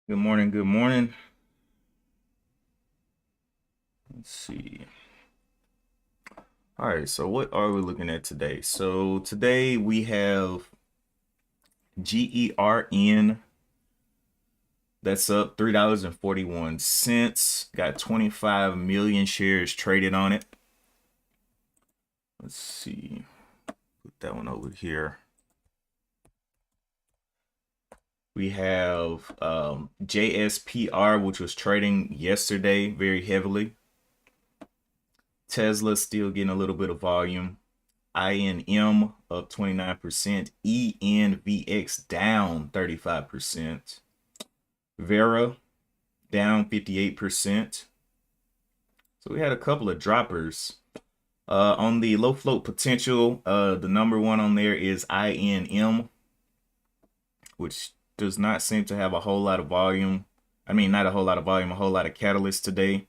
Good morning. Good morning. Let's see. All right. So, what are we looking at today? So, today we have GERN. That's up $3.41. Got 25 million shares traded on it. Let's see. Put that one over here. We have JSPR, which was trading yesterday very heavily. Tesla still getting a little bit of volume. INM up 29%, ENVX down 35%, Vera down 58%. So we had a couple of droppers. On the low float potential, the number one on there is INM, which does not seem to have a whole lot of volume. I mean, not a whole lot of volume, a whole lot of catalyst today.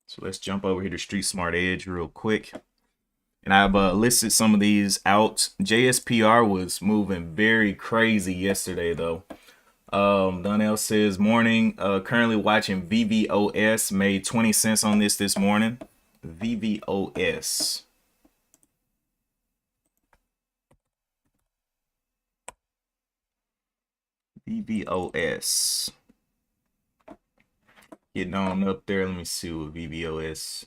So let's jump over here to Street Smart Edge real quick. And I've listed some of these out. JSPR was moving very crazy yesterday, though. Donnell says, morning, currently watching VVOS. Made 20 cents on this morning. VVOS. VVOS. Getting on up there. Let me see what VVOS.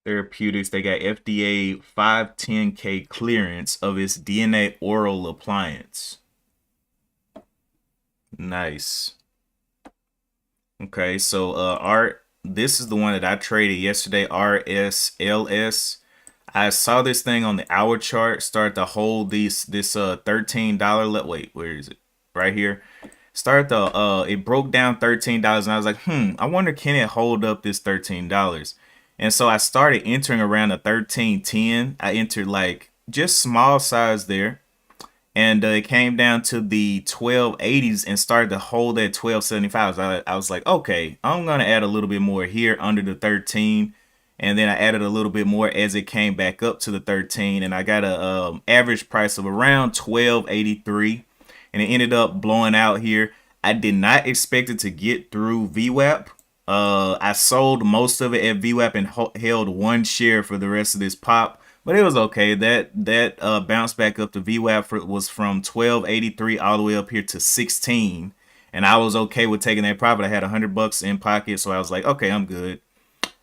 Therapeutics, they got FDA 510K clearance of its DNA oral appliance. Nice. Okay, so this is the one that I traded yesterday, RSLS. I saw this thing on the hour chart start to hold this $13 wait, where is it? Right here. It broke down $13 and I was like, I wonder, can it hold up this $13? And so I started entering around the 13.10. I entered like just small size there. And it came down to the 1280s and started to hold at 1275. I was like, okay, I'm going to add a little bit more here under the 13. And then I added a little bit more as it came back up to the 13. And I got a average price of around 1283. And it ended up blowing out here. I did not expect it to get through VWAP. I sold most of it at VWAP and held one share for the rest of this pop. But it was okay. That bounce back up to VWAP was from 1283 all the way up here to 16, and I was okay with taking that profit. I had $100 in pocket, so I was like, okay, I'm good.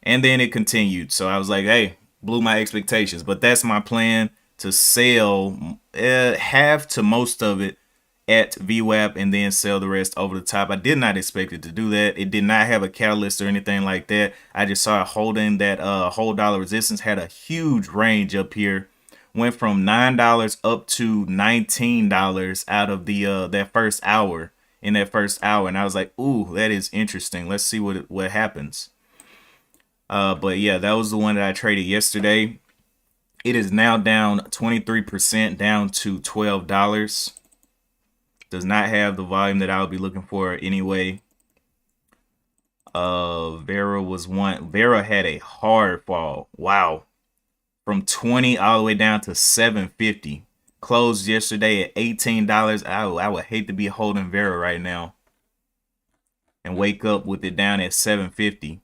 And then it continued, so I was like, hey, blew my expectations. But that's my plan, to sell half to most of it at VWAP and then sell the rest over the top. I did not expect it to do that. It did not have a catalyst or anything like that. I just saw it holding that whole dollar resistance, had a huge range up here. Went from $9 up to $19 out of the that first hour, in that first hour. And I was like, ooh, that is interesting. Let's see what happens. But yeah, that was the one that I traded yesterday. It is now down 23%, down to $12. Does not have the volume that I would be looking for anyway. Vera had a hard fall. Wow. From 20 all the way down to 750. Closed yesterday at $18. I would hate to be holding Vera right now and wake up with it down at 750.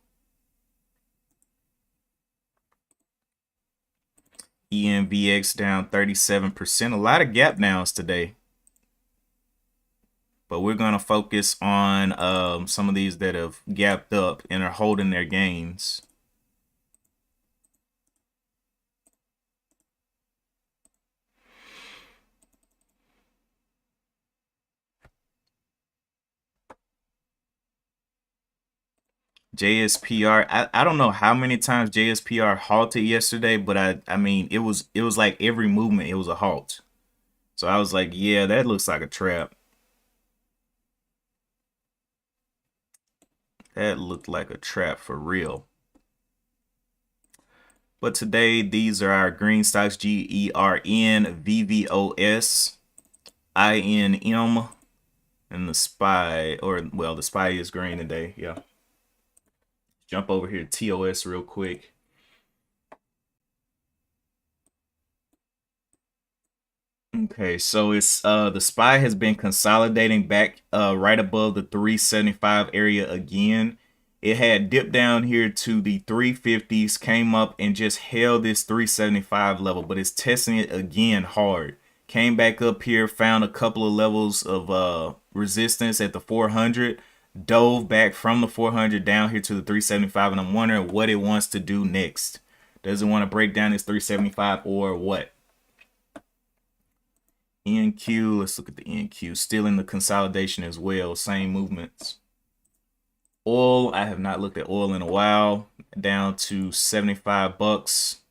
ENVX down 37%. A lot of gap downs today. But we're going to focus on some of these that have gapped up and are holding their gains. JSPR, I don't know how many times JSPR halted yesterday, but I mean it was like every movement it was a halt. So I was like, yeah, that looks like a trap. That looked like a trap for real. But today, these are our green stocks: GERN, VVOS, INM, and the SPY. Or, well, the SPY is green today. Yeah. Jump over here to TOS real quick. Okay, so it's the SPY has been consolidating back right above the 375 area again. It had dipped down here to the 350s, came up and just held this 375 level, but it's testing it again hard. Came back up here, found a couple of levels of resistance at the 400, dove back from the 400 down here to the 375, and I'm wondering what it wants to do next. Does it want to break down this 375 or what? NQ, let's look at the NQ. Still in the consolidation as well, same movements. Oil, I have not looked at oil in a while, down to 75 bucks.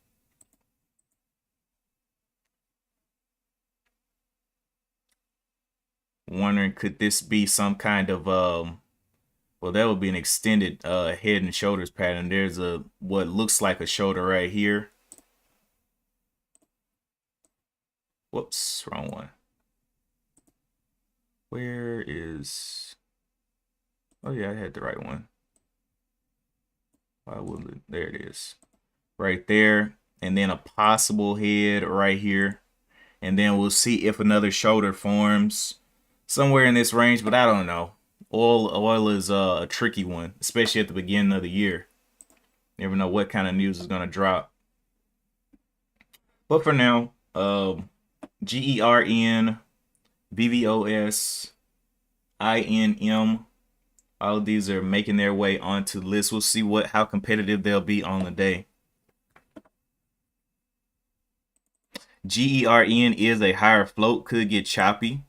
Wondering, could this be some kind of well, that would be an extended head and shoulders pattern. There's a what looks like a shoulder right here. Whoops, wrong one. Where is, oh yeah, I had the right one. Why would it? There it is. Right there. And then a possible head right here. And then we'll see if another shoulder forms somewhere in this range, but I don't know. Oil is a tricky one, especially at the beginning of the year. Never know what kind of news is going to drop. But for now, GERN, VVOS, INM, all of these are making their way onto the list. We'll see how competitive they'll be on the day. GERN is a higher float, could get choppy.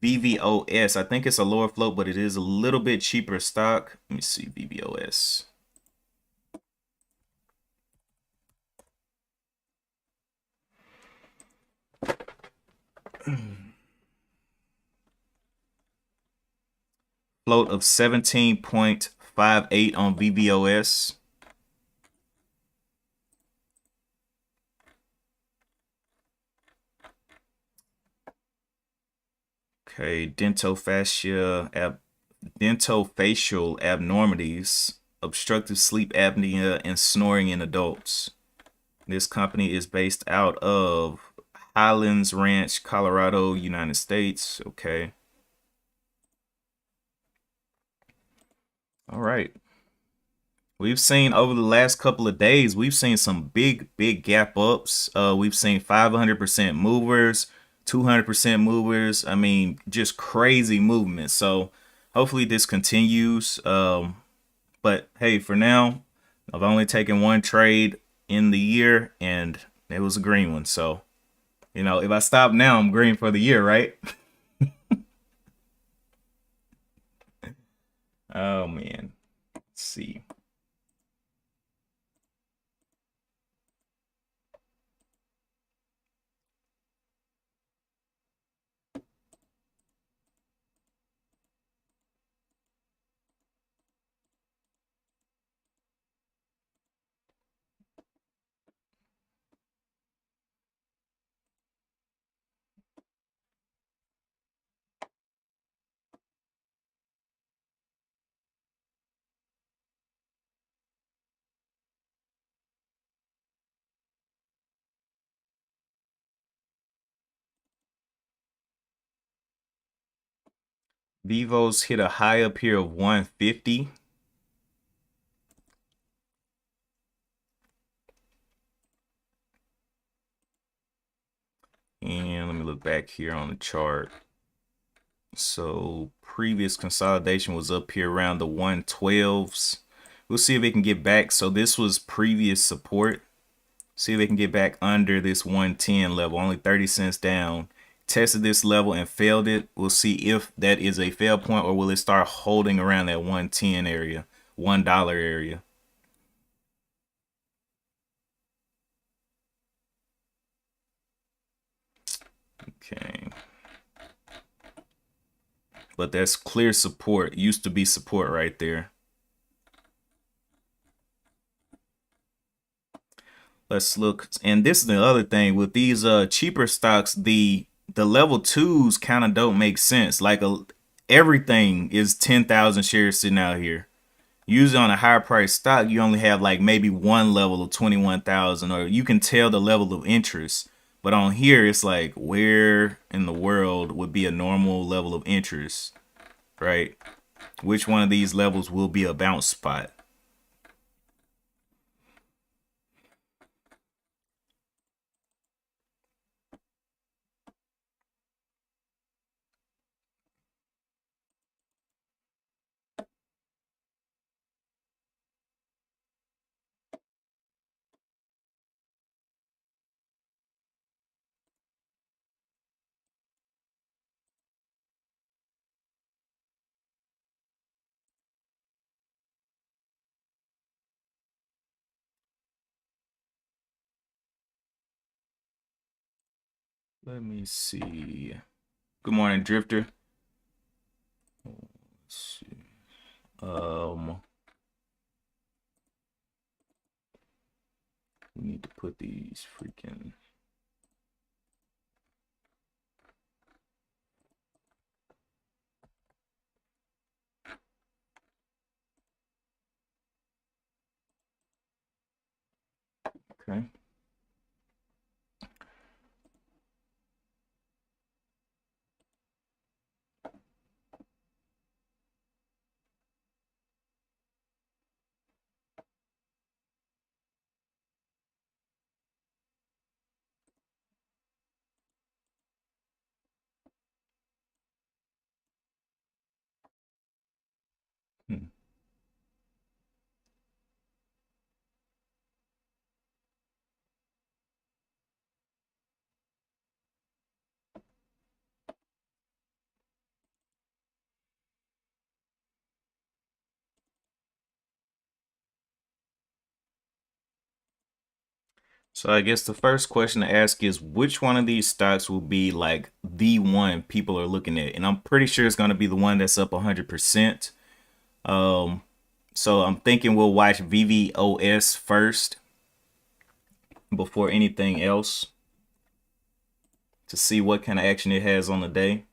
VVOS, I think it's a lower float, but it is a little bit cheaper stock. Let me see, VVOS. Float of 17.58 on VVOS. Okay, dentofacial abnormalities, obstructive sleep apnea, and snoring in adults. This company is based out of Highlands Ranch, Colorado, United States. Okay. All right. We've seen over the last couple of days, we've seen some big gap ups. We've seen 500% movers, 200% movers. I mean, just crazy movement. So hopefully this continues. But hey, for now, I've only taken one trade in the year, and it was a green one. So, you know, if I stop now, I'm green for the year, right? Oh man, let's see. Vivos hit a high up here of 150. And let me look back here on the chart. So previous consolidation was up here around the 112s. We'll see if it can get back. So this was previous support. See if they can get back under this 110 level, only 30 cents down. Tested this level and failed it. We'll see if that is a fail point, or will it start holding around that 110 area, $1 area. Okay. But that's clear support. Used to be support right there. Let's look. And this is the other thing with these cheaper stocks, the level twos kind of don't make sense. Like everything is 10,000 shares sitting out here. Usually on a higher price stock, you only have like maybe one level of 21,000, or you can tell the level of interest. But on here, it's like, where in the world would be a normal level of interest, right? Which one of these levels will be a bounce spot? Let me see. Good morning, Drifter. Let's see. We need to put these freaking. Okay. Hmm. So I guess the first question to ask is, which one of these stocks will be like the one people are looking at? And I'm pretty sure it's going to be the one that's up 100%. Um, so I'm thinking we'll watch VVOS first before anything else to see what kind of action it has on the day,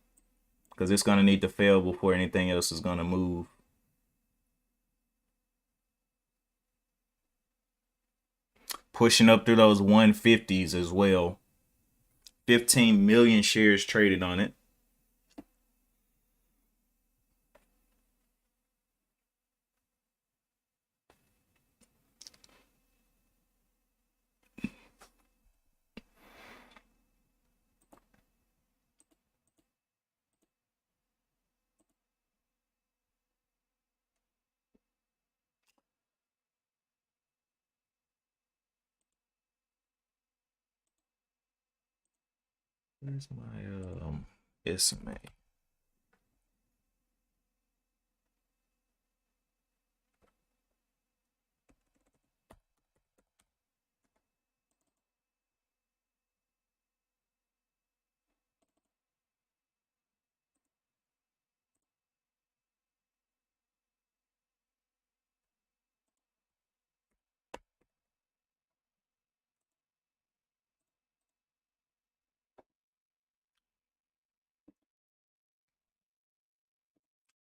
because it's going to need to fail before anything else is going to move. Pushing up through those 150s as well. 15 million shares traded on it. Where's my SMA?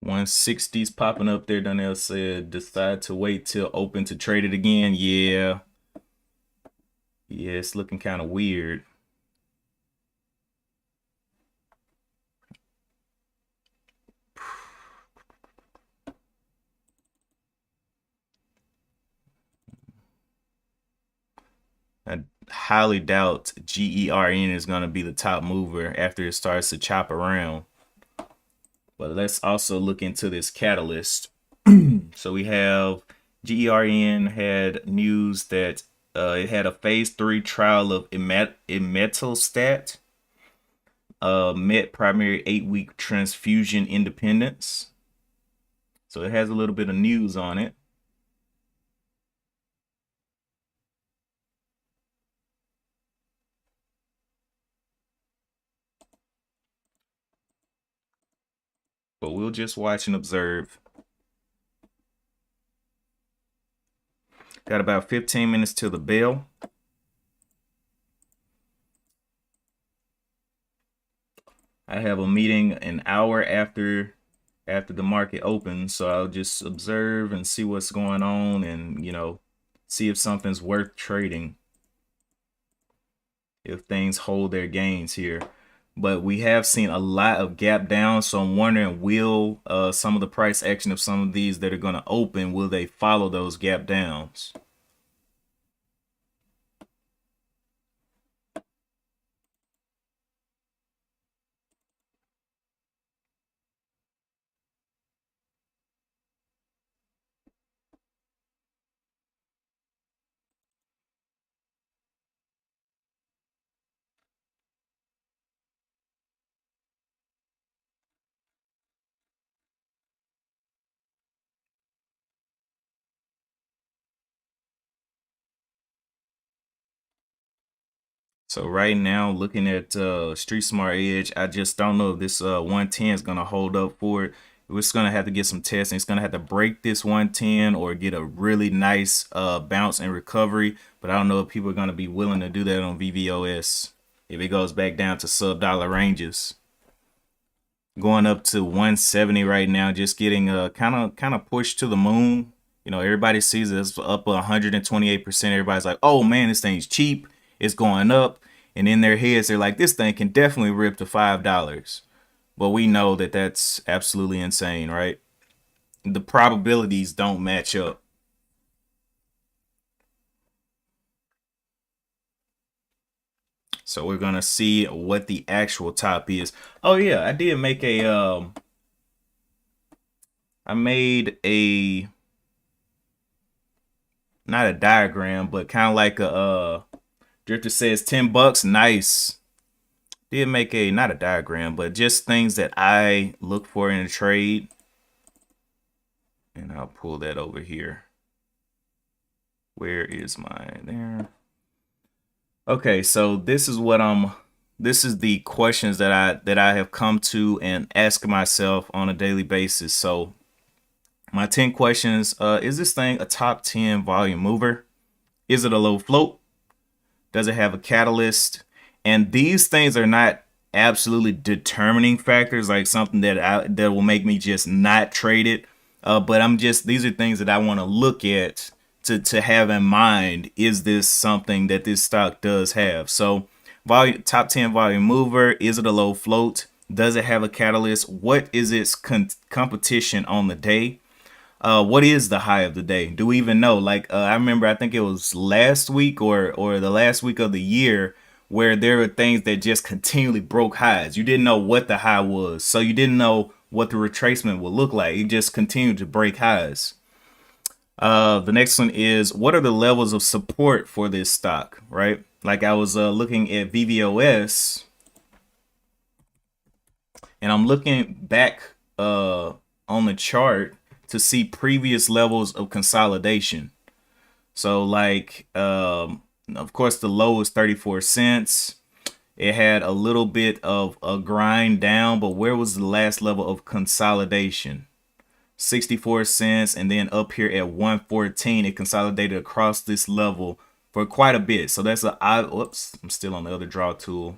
$160's popping up there. Donnell said, decide to wait till open to trade it again. Yeah. Yeah, it's looking kind of weird. I highly doubt GERN is going to be the top mover after it starts to chop around. But let's also look into this catalyst. So we have GERN had news that it had a phase 3 trial of imetelstat, met primary 8-week transfusion independence. So it has a little bit of news on it. But we'll just watch and observe. Got about 15 minutes till the bell. I have a meeting an hour after the market opens, so I'll just observe and see what's going on, and see if something's worth trading. if things hold their gains here. But we have seen a lot of gap down, so I'm wondering, will some of the price action of some of these that are going to open, will they follow those gap downs? So right now, looking at Street Smart Edge, I just don't know if this 110 is gonna hold up for it. It's gonna have to get some testing. It's gonna have to break this 110 or get a really nice bounce and recovery. But I don't know if people are gonna be willing to do that on VVOS if it goes back down to sub-dollar ranges. Going up to 170 right now, just getting kind of pushed to the moon. You know, everybody sees it's up 128%. Everybody's like, oh man, this thing's cheap, it's going up. And in their heads, they're like, this thing can definitely rip to $5. But we know that that's absolutely insane, right? The probabilities don't match up. So we're gonna see what the actual top is. Oh yeah, I did make a I made a, not a diagram, but kind of like a Drifter says $10. Nice. Did make a, not a diagram, but just things that I look for in a trade. And I'll pull that over here. Where is mine? There. Okay, so this is what this is the questions that I have come to and ask myself on a daily basis. So my 10 questions, is this thing a top 10 volume mover? Is it a low float? Does it have a catalyst? And these things are not absolutely determining factors, like something that will make me just not trade it. But these are things that I want to look at to have in mind. Is this something that this stock does have? So volume, top 10 volume mover. Is it a low float? Does it have a catalyst? What is its competition on the day? What is the high of the day? Do we even know? Like, I remember, I think it was last week or the last week of the year, where there were things that just continually broke highs. You didn't know what the high was, so you didn't know what the retracement would look like. It just continued to break highs. The next one is, what are the levels of support for this stock, right? Like, I was looking at VVOS, and I'm looking back on the chart to see previous levels of consolidation. So like, of course, the low is 34 cents. It had a little bit of a grind down, but where was the last level of consolidation? 64 cents, and then up here at 114, it consolidated across this level for quite a bit. So that's whoops, I'm still on the other draw tool.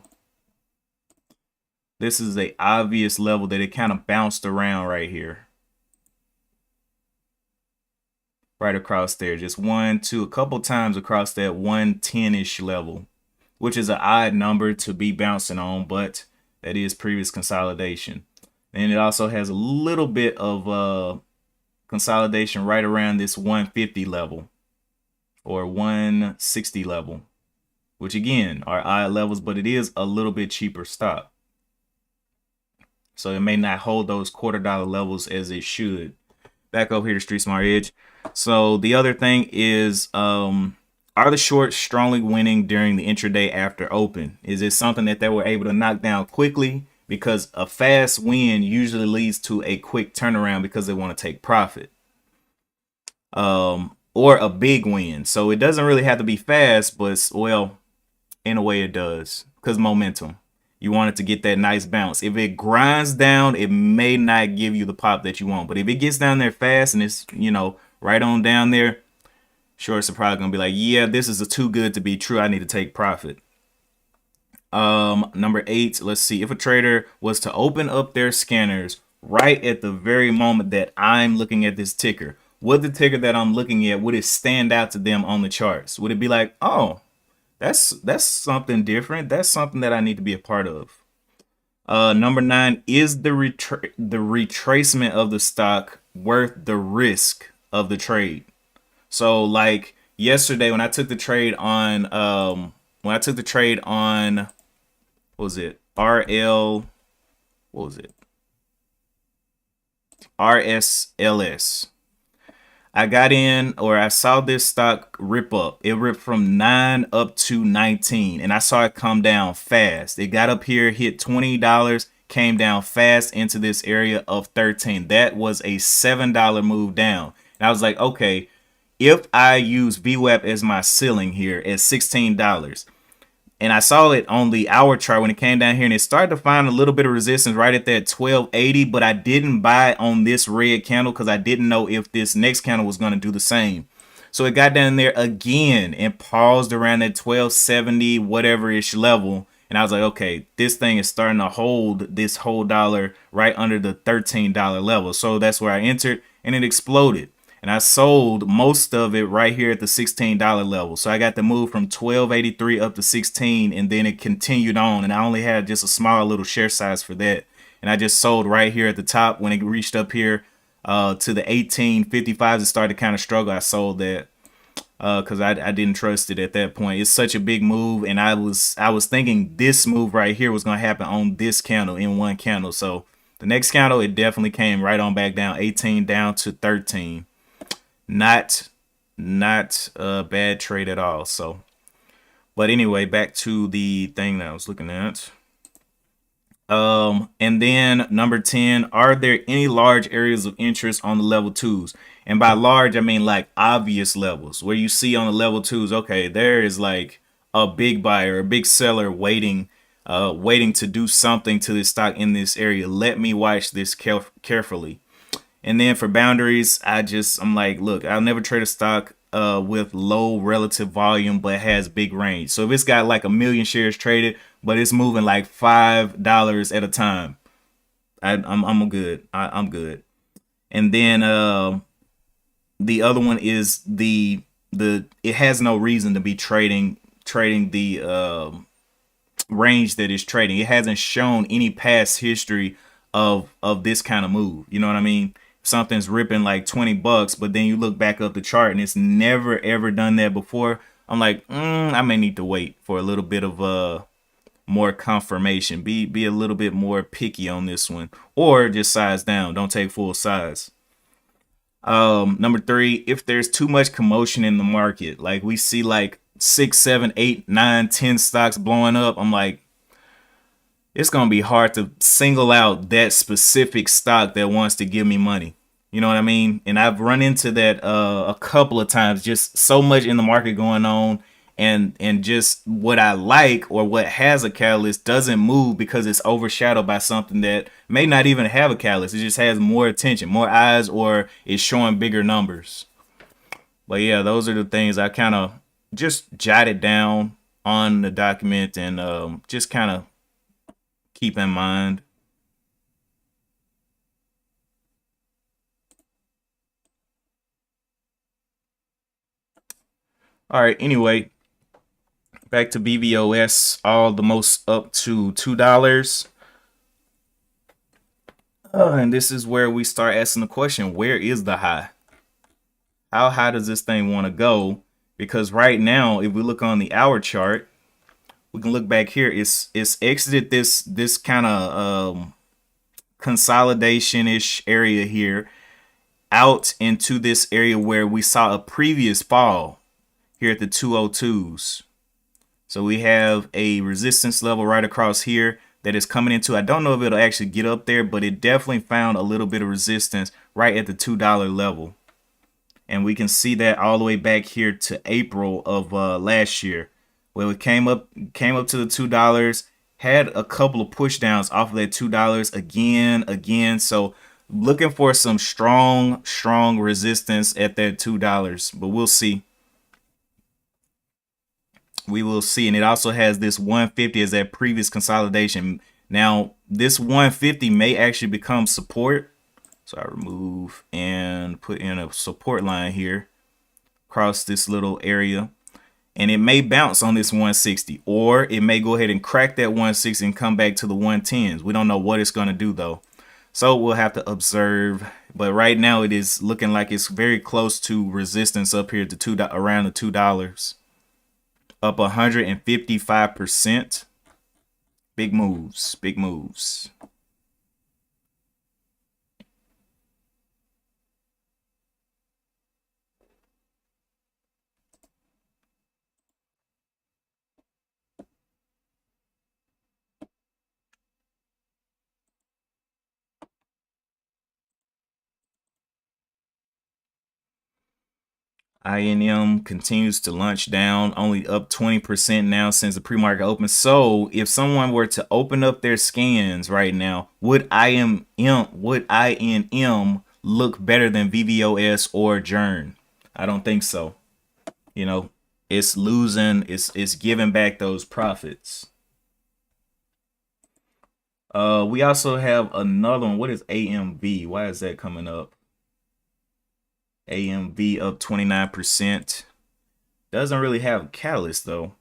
This is a obvious level that it kind of bounced around right here. Right across there, just a couple times across that 110-ish level, which is an odd number to be bouncing on, but that is previous consolidation. And it also has a little bit of consolidation right around this 150 level or 160 level, which again are odd levels, but it is a little bit cheaper stock. So it may not hold those $quarter levels as it should. Back over here to Street Smart Edge. So the other thing is, are the shorts strongly winning during the intraday after open? Is it something that they were able to knock down quickly? Because a fast win usually leads to a quick turnaround because they want to take profit. Or a big win. So it doesn't really have to be fast, but well, in a way it does, because momentum. You want it to get that nice bounce. If it grinds down, it may not give you the pop that you want. But if it gets down there fast and it's, right on down there, shorts are probably going to be like, yeah, this is too good to be true. I need to take profit. Number 8, let's see. If a trader was to open up their scanners right at the very moment that I'm looking at this ticker, would the ticker that I'm looking at, would it stand out to them on the charts? Would it be like, oh, That's something different. That's something that I need to be a part of. Number 9, is the retracement of the stock worth the risk of the trade? So like yesterday when I took the trade on what was it? What was it? RSLS. I got in, or I saw this stock rip up. It ripped from 9 up to 19, and I saw it come down fast. It got up here, hit $20, came down fast into this area of 13. That was a $7 move down. And I was like, okay, if I use VWAP as my ceiling here at $16, and I saw it on the hour chart when it came down here, and it started to find a little bit of resistance right at that 1280, but I didn't buy on this red candle because I didn't know if this next candle was going to do the same. So it got down there again and paused around that 1270 whatever ish level, and I was like, okay, this thing is starting to hold this whole dollar right under the $13 level. So that's where I entered, and it exploded. And I sold most of it right here at the $16 level. So I got the move from 1283 up to 16, and then it continued on. And I only had just a small little share size for that. And I just sold right here at the top when it reached up here to the 1855s. It started to kind of struggle. I sold that because I didn't trust it at that point. It's such a big move, and I was thinking this move right here was going to happen on this candle, in one candle. So the next candle, it definitely came right on back down, 18 down to 13. Not a bad trade at all. So, but anyway, back to the thing that I was looking at. And then number 10, are there any large areas of interest on the level 2s? And by large, I mean like obvious levels where you see on the level 2s, okay, there is like a big buyer, a big seller waiting to do something to this stock in this area. Let me watch this carefully. And then for boundaries, I'm like, look, I'll never trade a stock with low relative volume but has big range. So if it's got like 1,000,000 shares traded, but it's moving like $5 at a time, I'm good. I'm good. And then the other one is the it has no reason to be trading the range that it's trading. It hasn't shown any past history of this kind of move. You know what I mean? Something's ripping like $20, but then you look back up the chart and it's never ever done that before. I'm like, I may need to wait for a little bit of more confirmation. Be a little bit more picky on this one, or just size down. Don't take full size. Number 3, if there's too much commotion in the market, like we see like 6, 7, 8, 9, 10 stocks blowing up, I'm like, it's going to be hard to single out that specific stock that wants to give me money. You know what I mean? And I've run into that a couple of times, just so much in the market going on, and just what I like or what has a catalyst doesn't move because it's overshadowed by something that may not even have a catalyst. It just has more attention, more eyes, or is showing bigger numbers. But yeah, those are the things I kind of just jotted down on the document, and just kind of keep in mind. All right, anyway, back to BVOS, all the most up to $2. And this is where we start asking the question, where is the high? How high does this thing want to go? Because right now, if we look on the hour chart, we can look back here. It's exited this kind of consolidation-ish area here out into this area where we saw a previous fall here at the 202s. So we have a resistance level right across here that is coming into. I don't know if it'll actually get up there, but it definitely found a little bit of resistance right at the $2 level. And we can see that all the way back here to April of last year, where it came up to the $2, had a couple of push downs off of that $2 again. So looking for some strong resistance at that $2, but we'll see. We will see. And it also has this 150 as that previous consolidation. Now this 150 may actually become support. So I remove and put in a support line here across this little area. and it may bounce on this 160, or it may go ahead and crack that 160 and come back to the 110s. We don't know what it's going to do though, so we'll have to observe. But right now it is looking like it's very close to resistance up here to around the $2, up 155%. Big moves, big moves. INM continues to lunge down, only up 20% now since the pre-market open. So if someone were to open up their scans right now, would INM look better than VVOS or Journ? I don't think so. You know, it's losing, it's giving back those profits. We also have another one. What is AMV? Why is that coming up? AMV up 29%. Doesn't really have a catalyst though.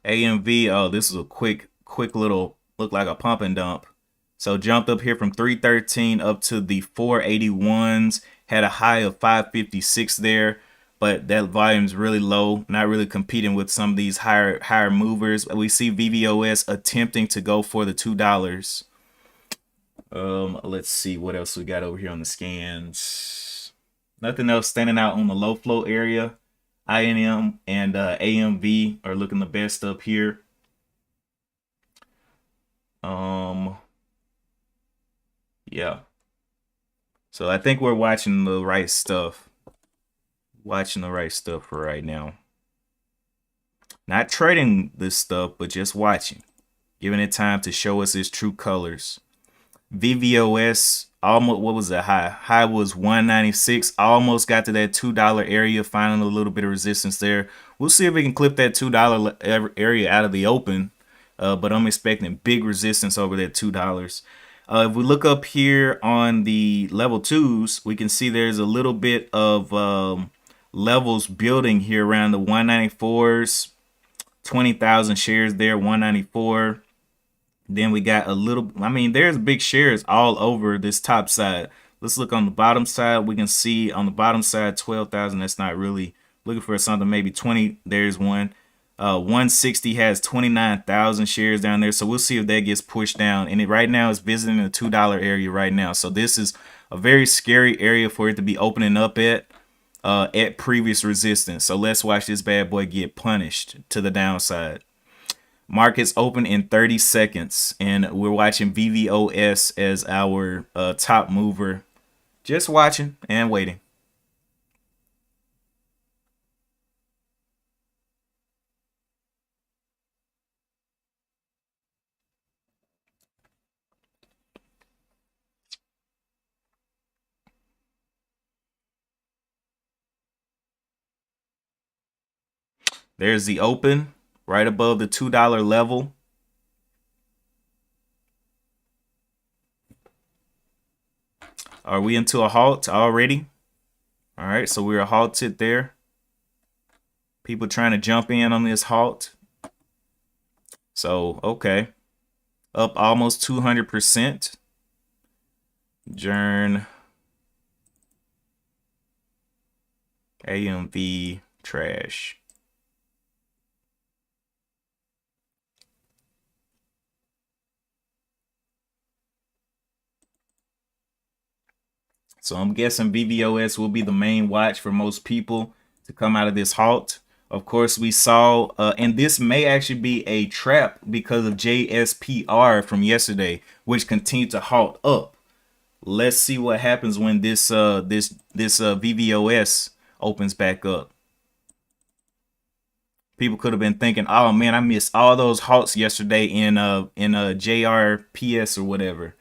AMV, oh, this is a quick little, look like a pump and dump. So jumped up here from 313 up to the 481s, had a high of 556 there, but that volume's really low, not really competing with some of these higher movers. We see VVOS attempting to go for the $2. Let's see what else we got over here on the scans. Nothing else standing out on the low flow area. INM and AMV are looking the best up here. Yeah. So I think we're watching the right stuff. Watching the right stuff for right now. Not trading this stuff, but just watching. Giving it time to show us its true colors. VVOS, almost, what was the high? High was 196. Almost got to that $2 area, finding a little bit of resistance there. We'll see if we can clip that $2 area out of the open. But I'm expecting big resistance over that $2. If we look up here on the level 2s, we can see there's a little bit of levels building here around the 194s. 20,000 shares there, 194. Then we got a little, I mean, there's big shares all over this top side. Let's look on the bottom side. We can see on the bottom side, 12,000. That's not really looking for something, maybe 20. There's one. 160 has 29,000 shares down there. So we'll see if that gets pushed down. And it right now is visiting the $2 area right now. So this is a very scary area for it to be opening up at previous resistance. So let's watch this bad boy get punished to the downside. Markets open in 30 seconds, and we're watching VVOS as our top mover. Just watching and waiting. There's the open right above the $2 level. Are we into a halt already? All right, so we're halted there. People trying to jump in on this halt. So, okay. Up almost 200%. Journ. AMV trash. So I'm guessing VVOS will be the main watch for most people to come out of this halt. Of course, we saw, and this may actually be a trap because of JSPR from yesterday, which continued to halt up. Let's see what happens when this VVOS opens back up. People could have been thinking, "Oh man, I missed all those halts yesterday in JRPS or whatever."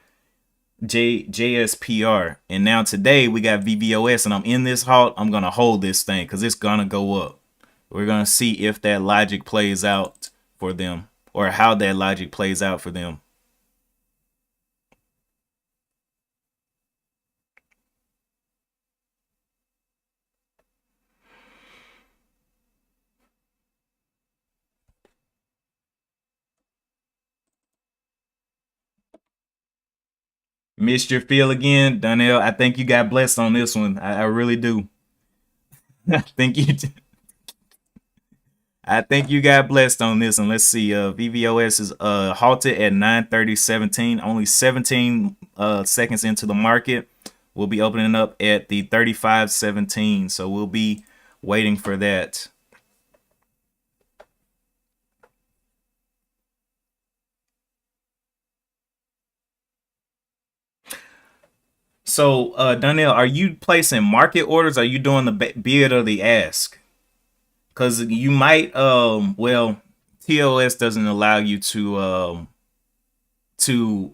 JSPR, and now today we got VVOS, and I'm in this halt. I'm gonna hold this thing because it's gonna go up. We're gonna see if that logic plays out for them, or how that logic plays out for them. Missed your feel again, Donnell. I think you got blessed on this one. I really do. I think you. I think you got blessed on this one. Let's see. VVOS is halted at 9:30:17. Only 17 seconds into the market. We'll be opening up at the 35:17. So we'll be waiting for that. So, Donnell, are you placing market orders? Or are you doing the bid or the ask? Because you might, well, TOS doesn't allow you to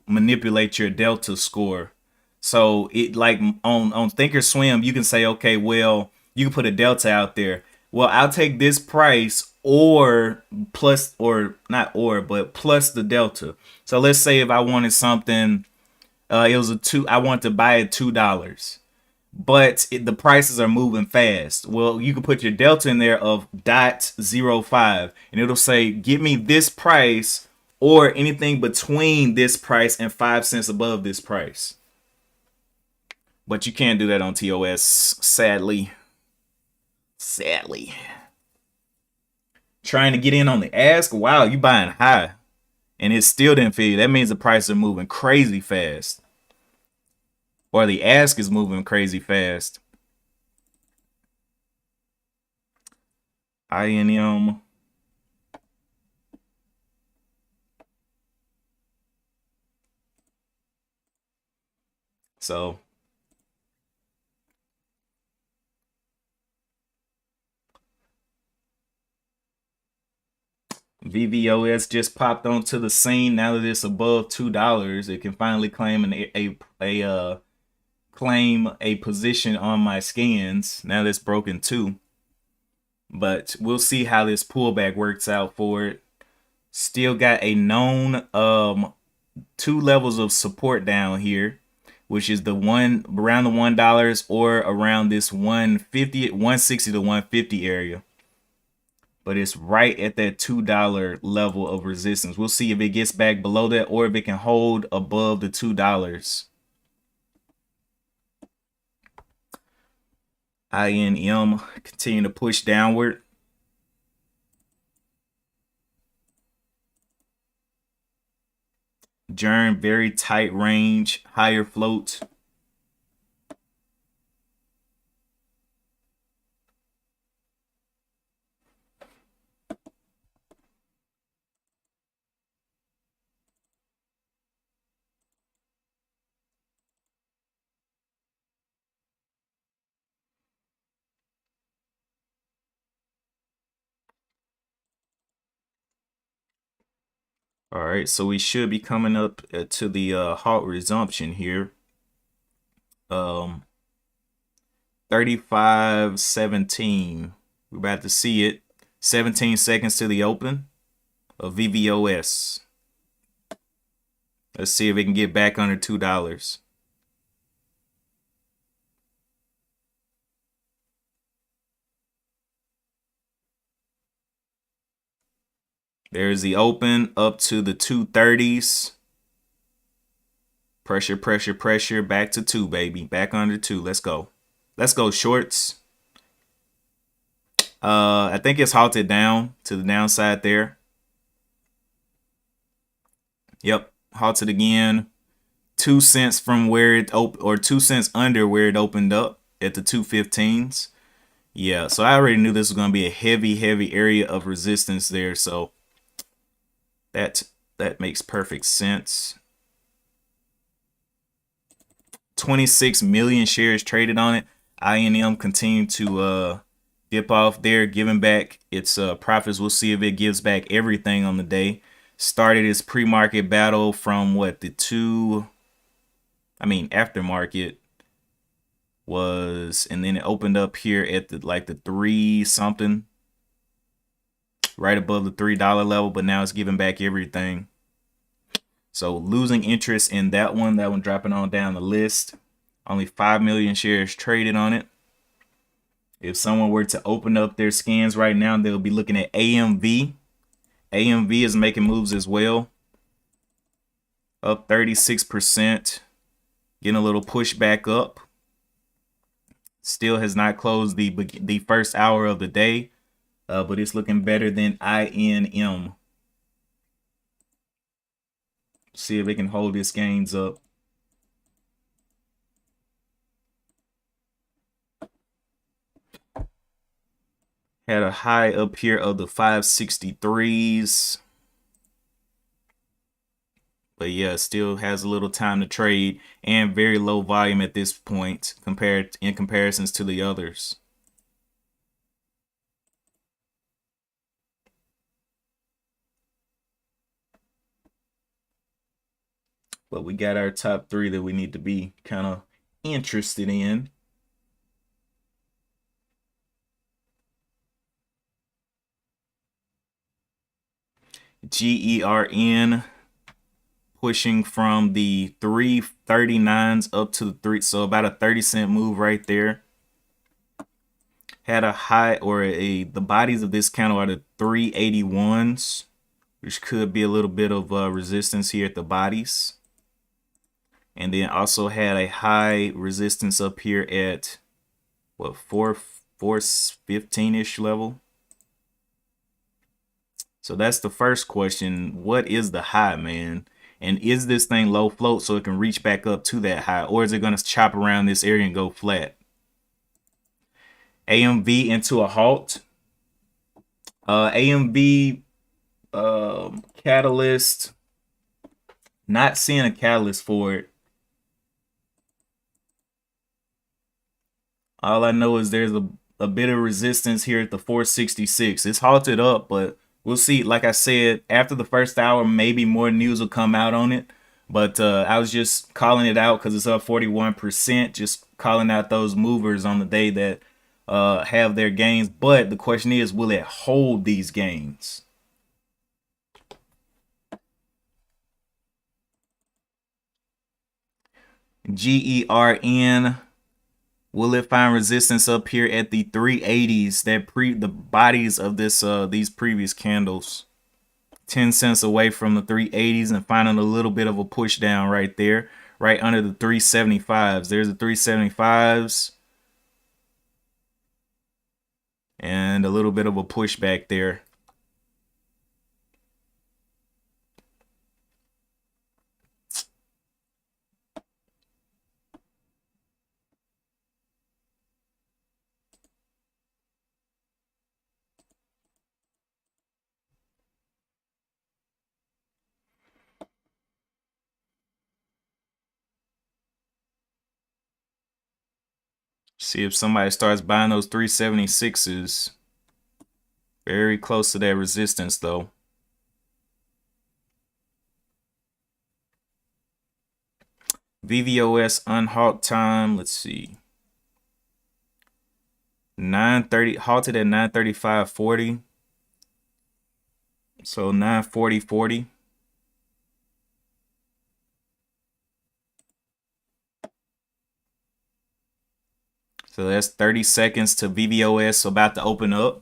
manipulate your delta score. So it like on Thinkorswim, you can say, okay, well, you can put a delta out there. Well, I'll take this price or plus or not or but plus the delta. So let's say if I wanted something, it was a two. I want to buy it $2, but the prices are moving fast. Well, you can put your delta in there of .05, and it'll say, give me this price or anything between this price and 5 cents above this price. But you can't do that on TOS, sadly. Sadly. Trying to get in on the ask? Wow, you buying high. And it still didn't fit you. That means the prices are moving crazy fast. Or the ask is moving crazy fast. INM. So VVOS just popped onto the scene. Now that it's above $2, it can finally claim claim a position on my scans. Now that's broken too. But we'll see how this pullback works out for it. Still got a known 2 levels of support down here, which is the one around the $1 or around this 150, 160 to 150 area. But it's right at that $2 level of resistance. We'll see if it gets back below that or if it can hold above the $2. INM continue to push downward. Jern, very tight range, higher float. All right, so we should be coming up to the halt resumption here. 35:17. We're about to see it. 17 seconds to the open of VVOS. Let's see if it can get back under $2. There's the open up to the 230s. Pressure, pressure, pressure. Back to 2, baby. Back under 2. Let's go. Let's go, shorts. I think it's halted down to the downside there. Yep, halted again. 2 cents from where it opened, or 2 cents under where it opened up at the 215s. Yeah, so I already knew this was going to be a heavy area of resistance there. So that makes perfect sense. 26 million shares traded on it. INM continued to dip off there, giving back its profits. We'll see if it gives back everything on the day. Started its pre-market battle from what aftermarket was, and then it opened up here at the 3 something, right above the $3 level, but now it's giving back everything. So losing interest in that one dropping on down the list. Only 5 million shares traded on it. If someone were to open up their scans right now, they'll be looking at AMV. AMV is making moves as well. Up 36%. Getting a little push back up. Still has not closed the first hour of the day, but it's looking better than INM. See if it can hold its gains up. Had a high up here of the 563s. But yeah, still has a little time to trade and very low volume at this point compared in comparisons to the others. But we got our top three that we need to be kind of interested in. GERN pushing from the 339s up to the three, so about a 30-cent move right there. Had a high or the bodies of this candle are the 381s, which could be a little bit of resistance here at the bodies. And then also had a high resistance up here at what 415-ish level. So that's the first question. What is the high, man? And is this thing low float so it can reach back up to that high? Or is it going to chop around this area and go flat? AMV into a halt. AMV catalyst. Not seeing a catalyst for it. All I know is there's a bit of resistance here at the 466. It's halted up, but we'll see. Like I said, after the first hour, maybe more news will come out on it. But I was just calling it out because it's up 41%. Just calling out those movers on the day that have their gains. But the question is, will it hold these gains? GERN. Will it find resistance up here at the 380s? The bodies of this these previous candles. 10 cents away from the 380s and finding a little bit of a push down right there, right under the 375s. There's the 375s and a little bit of a pushback there. See if somebody starts buying those 376s. Very close to that resistance though. VVOS unhalt time. Let's see. 9:30 halted at 9:35.40. So 9:40.40. So that's 30 seconds to VVOS about to open up.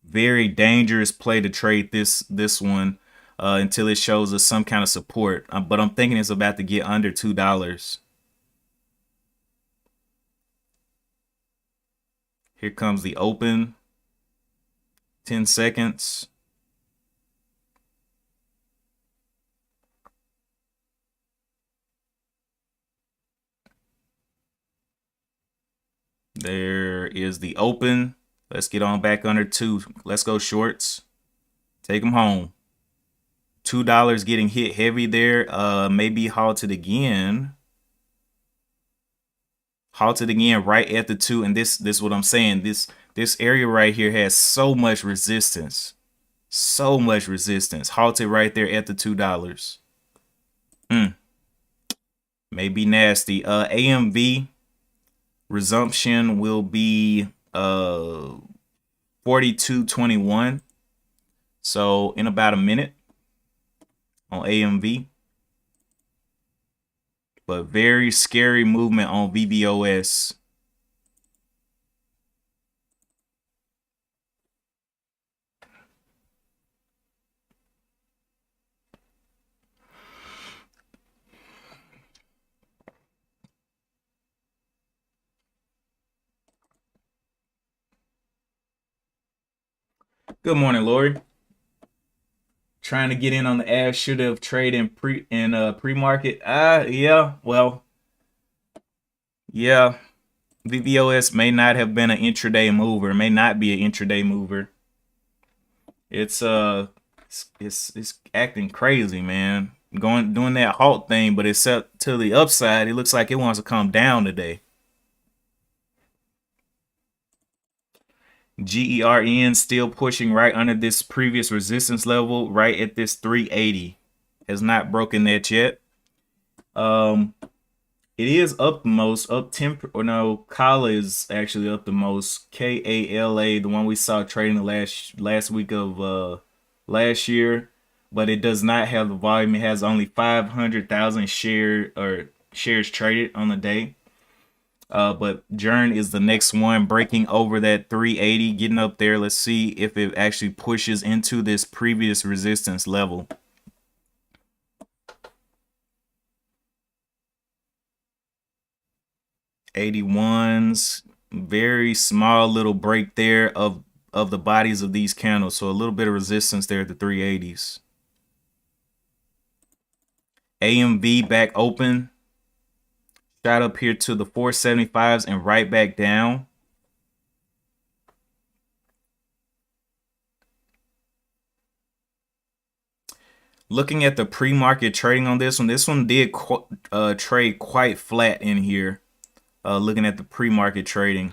Very dangerous play to trade this one until it shows us some kind of support. But I'm thinking it's about to get under $2. Here comes the open. 10 seconds. There is the open. Let's get on back under 2. Let's go shorts. Take them home. $2 getting hit heavy there. Maybe halted again. Halted again right at the 2. And this is what I'm saying. This area right here has so much resistance. So much resistance. Halted right there at the $2. May be nasty. AMV resumption will be 42.21. So in about a minute on AMV. But very scary movement on VVOS. Good morning, Lori. Trying to get in on the ass should have trade in pre-market. Yeah, well, yeah. VVOS may not have been an intraday mover, may not be an intraday mover. It's it's acting crazy, man. Doing that halt thing, but it's up to the upside. It looks like it wants to come down today. GERN still pushing right under this previous resistance level, right at this 380. Has not broken that yet. Um, it is up the most, up 10, or no, Kala is actually up the most. KALA, the one we saw trading the last week of last year, but it does not have the volume. It has only 500,000 shares traded on the day. But Jern is the next one, breaking over that 380, getting up there. Let's see if it actually pushes into this previous resistance level. 81s, very small little break there of the bodies of these candles. So a little bit of resistance there at the 380s. AMV back open. Shot up here to the 475s and right back down. Looking at the pre-market trading on this one did trade quite flat in here. Looking at the pre-market trading.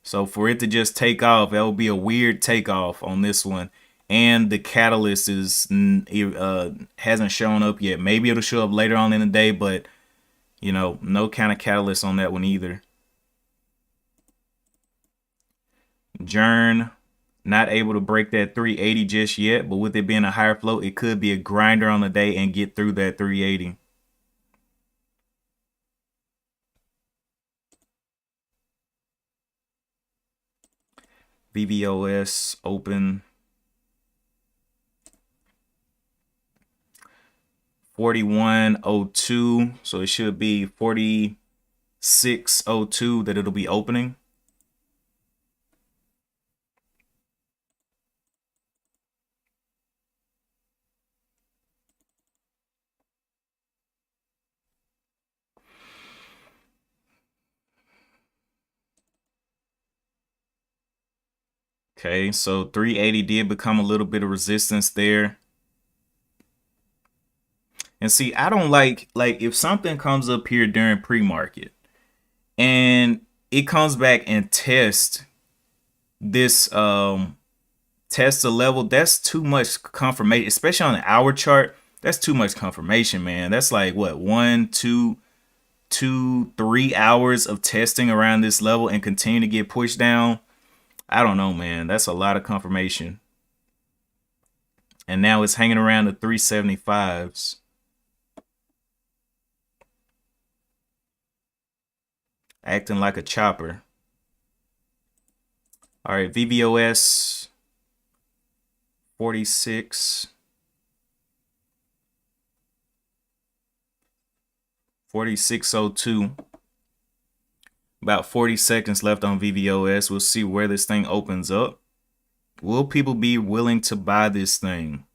So for it to just take off, that would be a weird takeoff on this one. And the catalyst hasn't shown up yet. Maybe it'll show up later on in the day, but you know, no kind of catalyst on that one either. Jern, not able to break that 380 just yet, but with it being a higher float, it could be a grinder on the day and get through that 380. VVOS open 4102, so it should be 4602 that it'll be opening. Okay, so 380 did become a little bit of resistance there. And see, I don't like if something comes up here during pre-market and it comes back and tests this test the level, that's too much confirmation, especially on the hour chart. That's too much confirmation, man. That's like what, 3 hours of testing around this level and continue to get pushed down. I don't know, man. That's a lot of confirmation. And now it's hanging around the 375s. Acting like a chopper. All right, VVOS 46. 4602. About 40 seconds left on VVOS. We'll see where this thing opens up. Will people be willing to buy this thing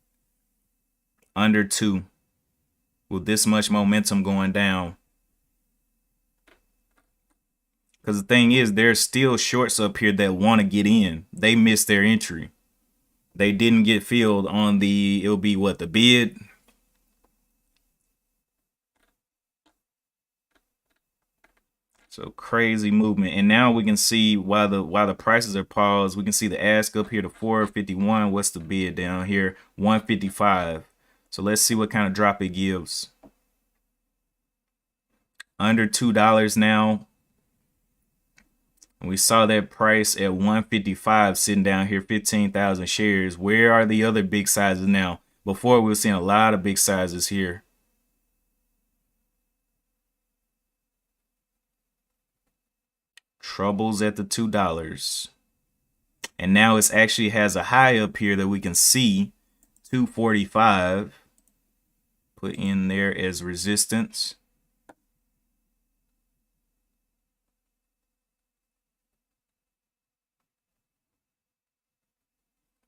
under 2 with this much momentum going down? Because the thing is, there's still shorts up here that want to get in. They missed their entry. They didn't get filled on it'll be what, the bid? So crazy movement. And now we can see while the prices are paused, we can see the ask up here to 451. What's the bid down here? 155. So let's see what kind of drop it gives. Under $2 now. And we saw that price at 155 sitting down here, 15,000 shares. Where are the other big sizes now? Before we were seeing a lot of big sizes here. Troubles at the $2. And now it actually has a high up here that we can see, 245. Put in there as resistance.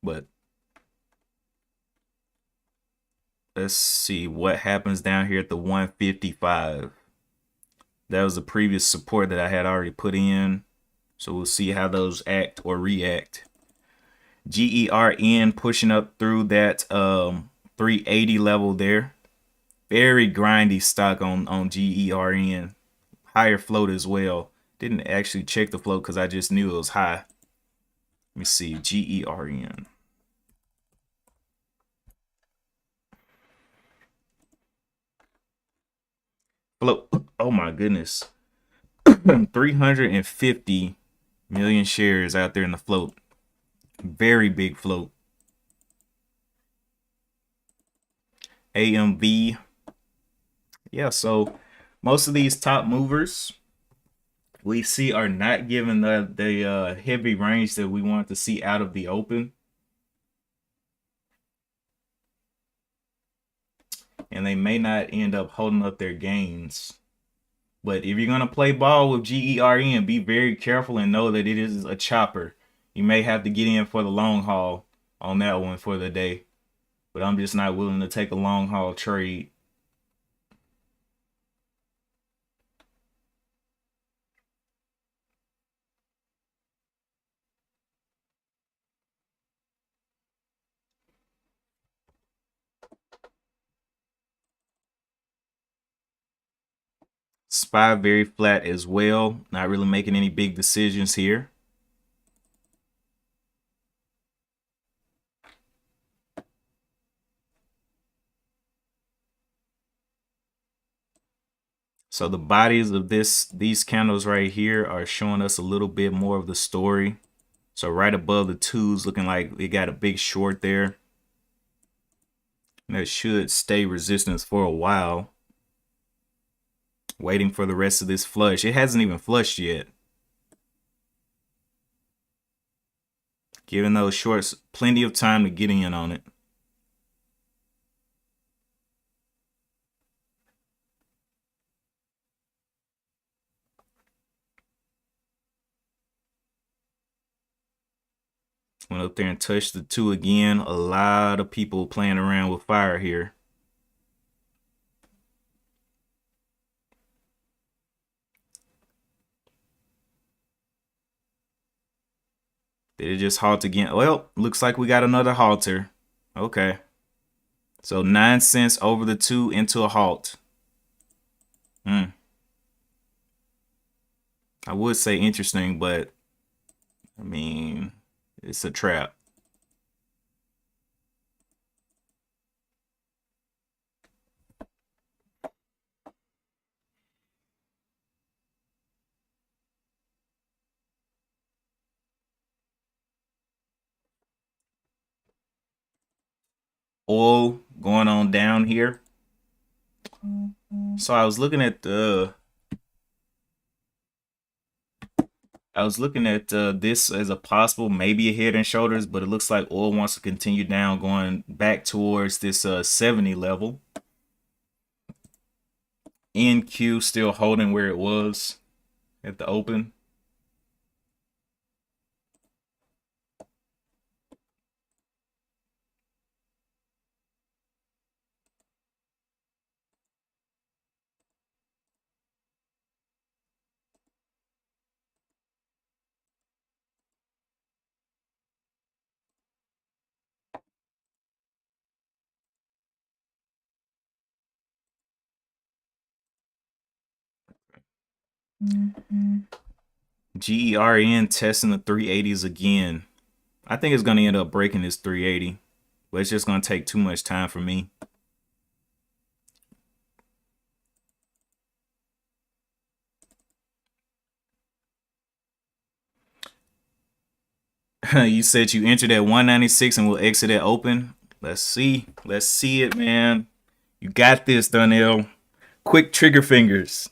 But let's see what happens down here at the 155. That was the previous support that I had already put in. So we'll see how those act or react. GERN pushing up through that 380 level there. Very grindy stock on GERN. Higher float as well. Didn't actually check the float because I just knew it was high. Let me see. GERN. Float. Oh my goodness. 350 million shares out there in the float. Very big float. AMV. Yeah, so most of these top movers we see are not given the heavy range that we want to see out of the open. And they may not end up holding up their gains. But if you're going to play ball with GERN, be very careful and know that it is a chopper. You may have to get in for the long haul on that one for the day. But I'm just not willing to take a long haul trade. SPY very flat as well. Not really making any big decisions here. So the bodies of these candles right here are showing us a little bit more of the story. So right above the twos, looking like it got a big short there. And that should stay resistance for a while. Waiting for the rest of this flush. It hasn't even flushed yet. Giving those shorts plenty of time to get in on it. Went up there and touched the two again. A lot of people playing around with fire here. Did it just halt again? Well, looks like we got another halter. Okay. So 9 cents over the two into a halt. I would say interesting, but I mean, it's a trap. Oil going on down here. So I was looking at this as a possible maybe a head and shoulders, but it looks like oil wants to continue down, going back towards this 70 level. NQ still holding where it was at the open. GERN testing the 380s again. I think it's going to end up breaking this 380, but it's just going to take too much time for me. You said you entered at 196 and will exit at open. Let's see. Let's see it, man. You got this, Donnell. Quick trigger fingers.